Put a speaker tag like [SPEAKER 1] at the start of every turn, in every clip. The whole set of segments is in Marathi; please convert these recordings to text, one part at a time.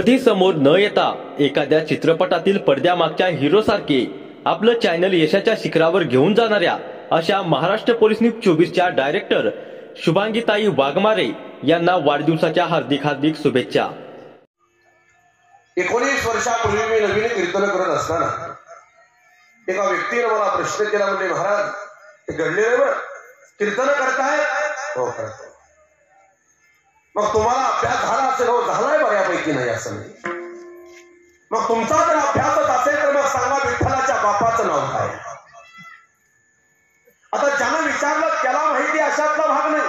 [SPEAKER 1] समोर न येता एखाद्या चित्रपटातील पडद्यामागच्या हिरोसारखे आपलं चॅनल यशाच्या शिखरावर घेऊन जाणाऱ्या अशा महाराष्ट्र पोलीस न्यूज 24च्या डायरेक्टर शुभांगीताई वाघमारे यांना वाढदिवसाच्या हार्दिक शुभेच्छा।
[SPEAKER 2] 19 वर्षापूर्वी मी नवीन कीर्तन करत असताना एका व्यक्तीने मला प्रश्न केला, म्हणजे महाराज ते घडलेलं बरं कीर्तन करताय? हो करतो। मग तुम्हाला अभ्यास झाला असेल? हो झालाय बऱ्यापैकी। नाही असं नाही। मग तुमचा जर अभ्यासच असेल तर मग सांगा विठ्ठलाच्या बापाचं नाव काय? आता ज्यानं विचारलं त्याला माहिती अशातला भाग नाही,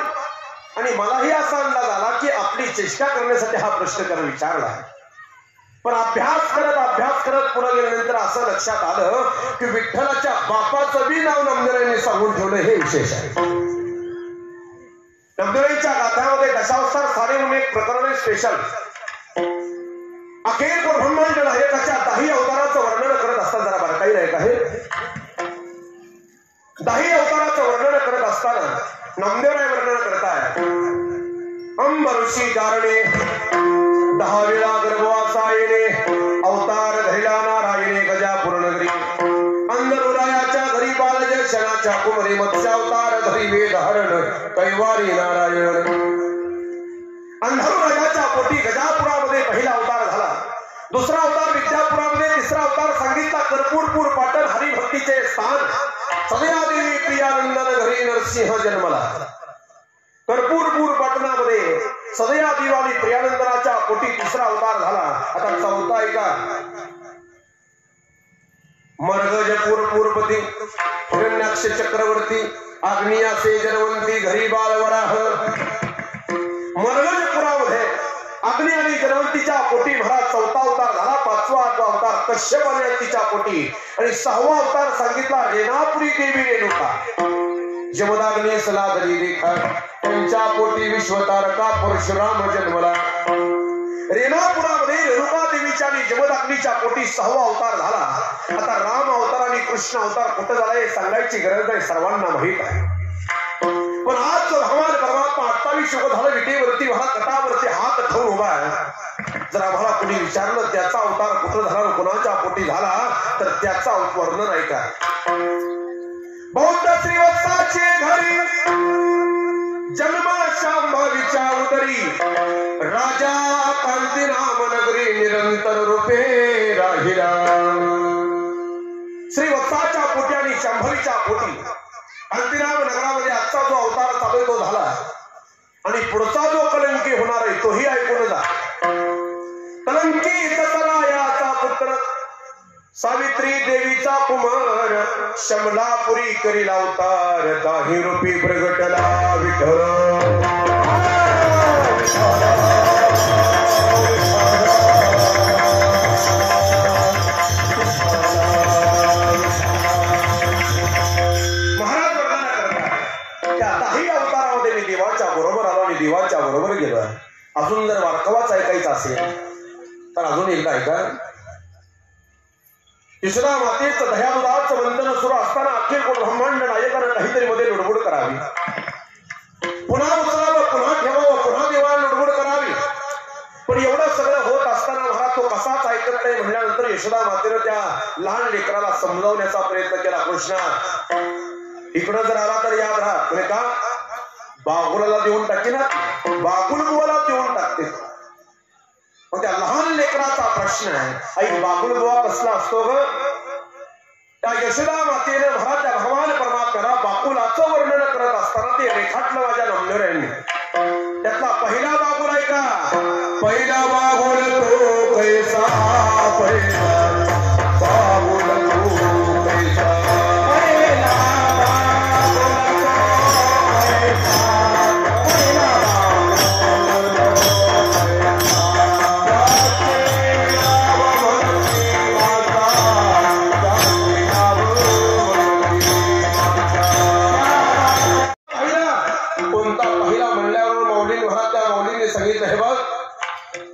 [SPEAKER 2] आणि मलाही असा अंदाज आला की आपली चेष्टा करण्यासाठी हा प्रश्न त्यानं विचारला। पण अभ्यास करत पुढे गेल्यानंतर असं लक्षात आलं की विठ्ठलाच्या बापाचं बी नाव नामदेवांनी सांगून ठेवलं, हे विशेष आहे। नामदेवांच्या गाथ्यामध्ये दशावतार सारे म्हणून एक प्रकरण आहे स्पेशल। अखेर ब्रह्मांड नायकाच्या 10 अवताराचं वर्णन करत असताना, जरा बरं काही नायक आहे, 10 अवताराचं वर्णन करत असताना नामदेवराय वर्णन करताय। अंब ऋषी जारणे 10 वेळा गर्भवासा येणे, अवतार धैला नारायणे गजापूर नगरी, अंधनुरायाच्या घरी बालजय क्षणाच्या कुमरी, मत्स्यावतार धरी वेद हरण कैवारी नारायण। अंधनुरायाच्या पोटी गजापुरामध्ये पहिला अवतार झाला, दुसरा अवतार विद्यापुरामध्ये, तिसरा अवतार सांगितला कर्पूरपूर पाटण हरिभक्तीचे स्थान, सदयादेवी प्रियानंदन घरी नरसिंह जन्मला। कर्पूरपूर पाटणामध्ये सदया दिवाळी प्रियानंदनाच्या पोटी तिसरा अवतार झाला। आता चौथा ऐका, मर्गजपूर पूर्वपती हिरण्याक्ष चक्रवर्ती, आग्नेयासे जनवंती घरी बालवराह। मर्गजपुरामध्ये अग्नि आणि जनवंतीच्या पोटी महाराज चौथा अवतार झाला, 5वा अवतार कश्यप आणि तिच्या पोटी, आणि 6वा अवतार सांगितला रेणापुरी देवी रेणुका। जमदाग्नी सलादरी रेखा त्यांच्या पोटी विश्वतारका परशुराम जन्मला। रेणापुरामध्ये रेणुका देवीच्या आणि जमदाग्नीच्या पोटी 6वा अवतार झाला। आता राम अवतार आणि कृष्ण अवतार कुठं झाला हे सांगायची गरज नाही, सर्वांना माहित आहे। पण आज भगवान परमात्मा 28 युग झालं विटेवरती कटावरती हात ठेवून उभा आहे। जर आम्हाला कोणी विचारलं त्याचा अवतार कुठं झाला, कोणाच्या पोटी झाला, तर त्याचा वर्णन ऐका। बौद्ध श्रीवत्साचे घरी जन्म शांभवीच्या उदरी, राजा कांतीराम नगरी निरंतर रूपे राहिला। श्रीवत्साच्या पोटी आणि शांभवीच्या पोटी कांतीराम नगरामध्ये आजचा जो अवतार चालू तो झाला, आणि पुढचा जो कलंकी होणार आहे तोही ऐकून जा। कलंकी दशरायाचा पुत्र, सावित्री देवीचा कुमार, शमलापुरी करील अवतार, दाही रूपी प्रगटला विठ्ठल। देवाच्या बरोबर गेलो आहे। अजून जर वारकवाच ऐकायचा असेल तर अजून एकदा ऐका। यशोदा मातेचं दह्यादुधाचं वंदन सुरू असताना अखिल ब्रह्मांड नायकानं काहीतरी मध्ये लुडबुड करावी, पुन्हा उचलावं, पुन्हा ठेवावं, पुन्हा देवाला लुडबुड करावी। पण एवढं सगळं होत असताना महाराज तो कसाच ऐकत नाही म्हणल्यानंतर यशोदा मातेनं त्या लहान लेकराला समजावण्याचा प्रयत्न केला। कृष्णा इकडं जर आला तर याद राहा, म्हणजे का बागुलाला देऊन टाकी ना, बागुल बुवाला देऊन टाकते। पण त्या लहान लेकराचा प्रश्न आहे, आई बागुल बुवा कसला असतो ग? त्या यशोदा मातेने महाराज त्या भगवान परमात्म्याला बाकुलाचं वर्णन करत असताना ते रेखाटलं माझ्या नामदेवरायांनी। त्यातला पहिला बागुल ऐका। पहिला बागुल तो कैसा, पहिला बागुल तो कैसा,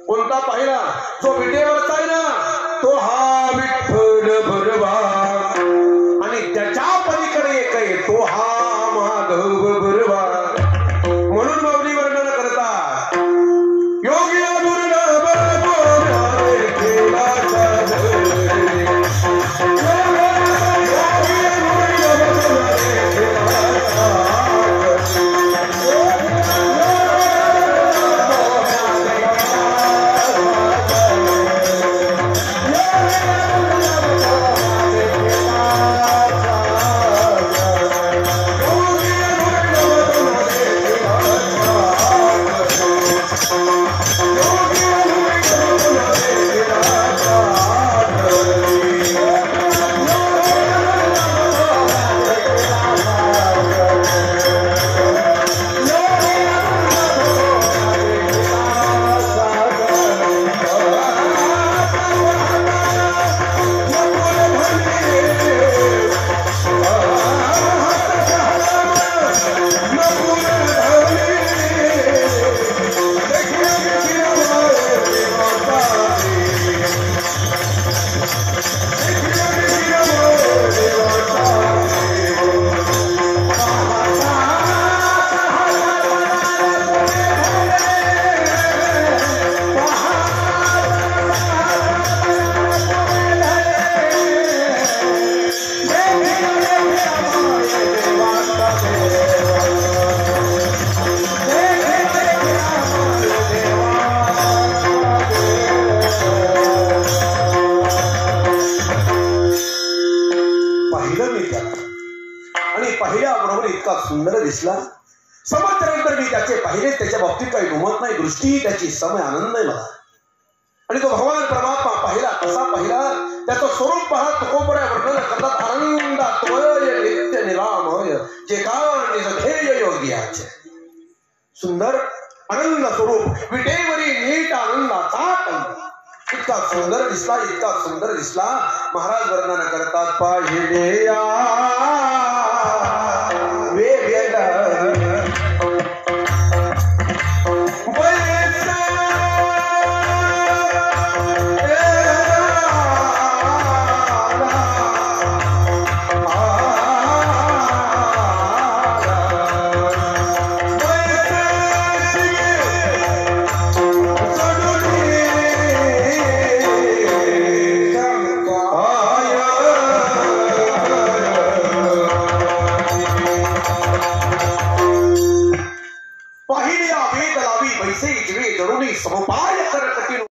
[SPEAKER 2] कोणता पहिला जो विटेवरचा आहे ना तो हा इतका सुंदर दिसला. समजल्यानंतर मी त्याचे पाहिले, त्याच्या बाबतीत काही दुमत नाही, दृष्टी त्याची समय आनंद आहे मला. आणि तो भगवान परमात्मा पाहिला, कसा पाहिला, त्याचं स्वरूप पहा. तुकोबऱ्या वर्णन करतात, आनंदात्मय नित्य निरामय जे कारण निजध्येय योग्याचे. सुंदर आनंद स्वरूप, विटेवरी नीट आनंदाचा कंद. इतका सुंदर दिसला, इतका सुंदर दिसला. महाराज वर्णन करतात, पाहिले या समपाय कर कठीण.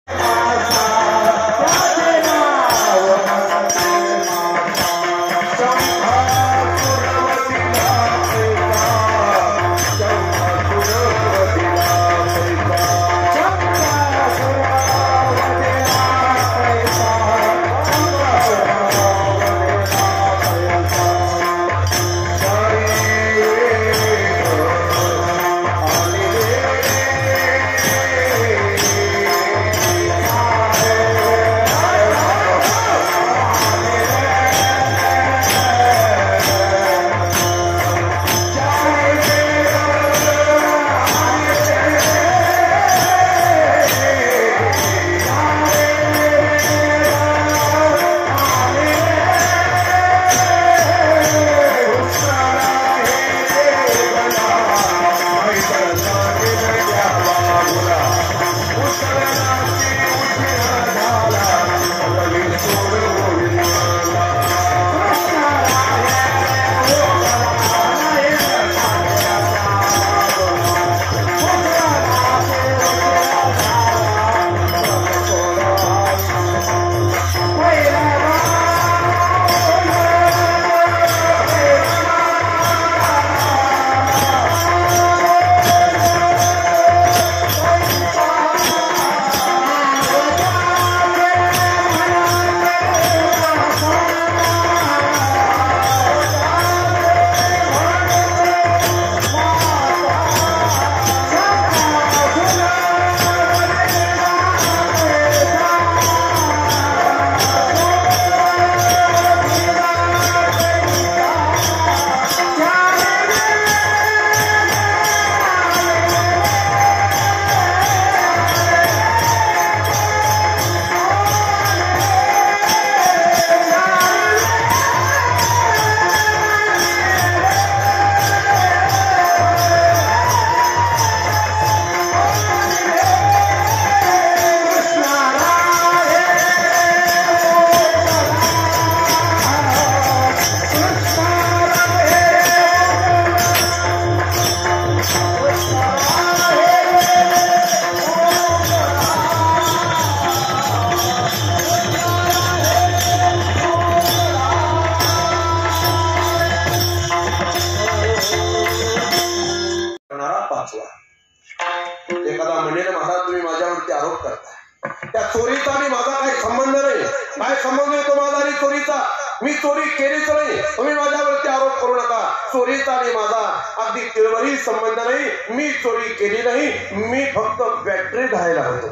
[SPEAKER 2] एखादा म्हणेल महाराज तुम्ही माझ्यावरती आरोप करताय, त्या चोरीचा आणि माझा काही संबंध नाही. काय संबंध येतो माझा आणि चोरीचा? मी चोरी केलीच नाही, तुम्ही माझ्यावरती आरोप करू नका. चोरीचा आणि माझा अगदी तिळवरी संबंध नाही. मी चोरी केली नाही, मी फक्त बॅटरी धरायला होतो.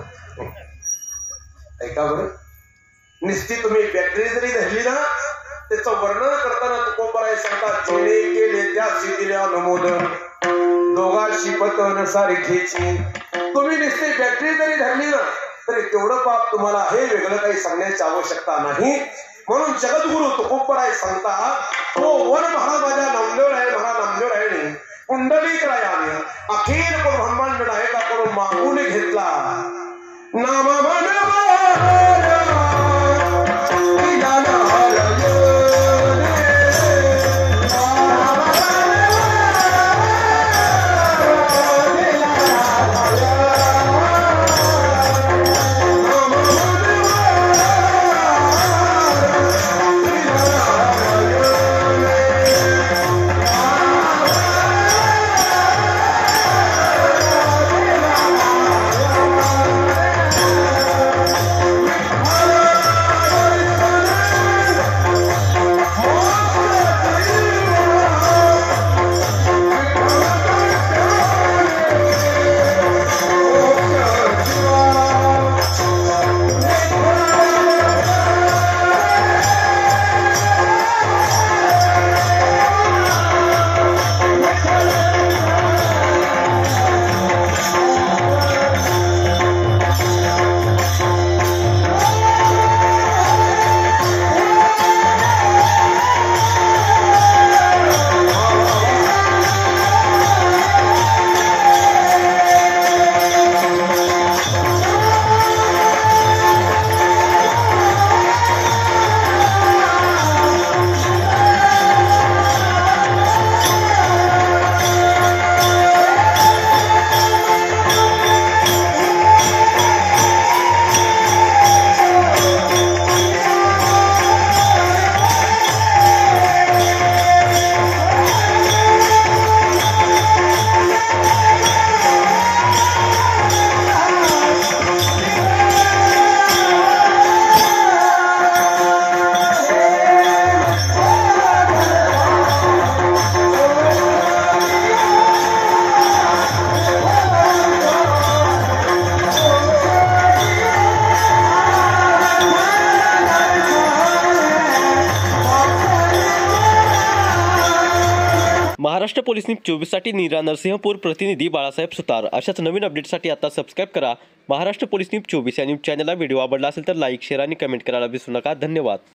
[SPEAKER 2] ऐका बरं, निश्चित तुम्ही बॅटरी जरी धरली ना, त्याचं वर्णन करताना तुकोबराय सांगतात, जेणे केले त्यासी दिल्या नमोद दोघा शिपतन सारखीची. तुम्ही नुसती बॅटरी जरी धरली ना तरी तेवढं पाप तुम्हाला आहे, वेगळं काही सांगण्याची आवश्यकता नाही. म्हणून जगद्गुरु तुकोबराय सांगतात, तो वन महाराज माझ्या नामदेव आहे, महाराज नामदेव आहे. पुंडलिक रायाने अखिल ब्रह्मांड नायकाकडून मागून घेतला नामा
[SPEAKER 1] महाराष्ट्र पोलीस न्यूज 24 साठी नीरा नरसिंहपूर, प्रतिनिधी बाळासाहेब सुतार। अशाच नवीन अपडेटसाठी आता सबस्क्राइब करा महाराष्ट्र पोलीस न्यूज 24 या न्यूज चॅनलला। व्हिडिओ आवडला असेल तर लाईक, शेअर आणि कमेंट करायला विसरू नका। धन्यवाद।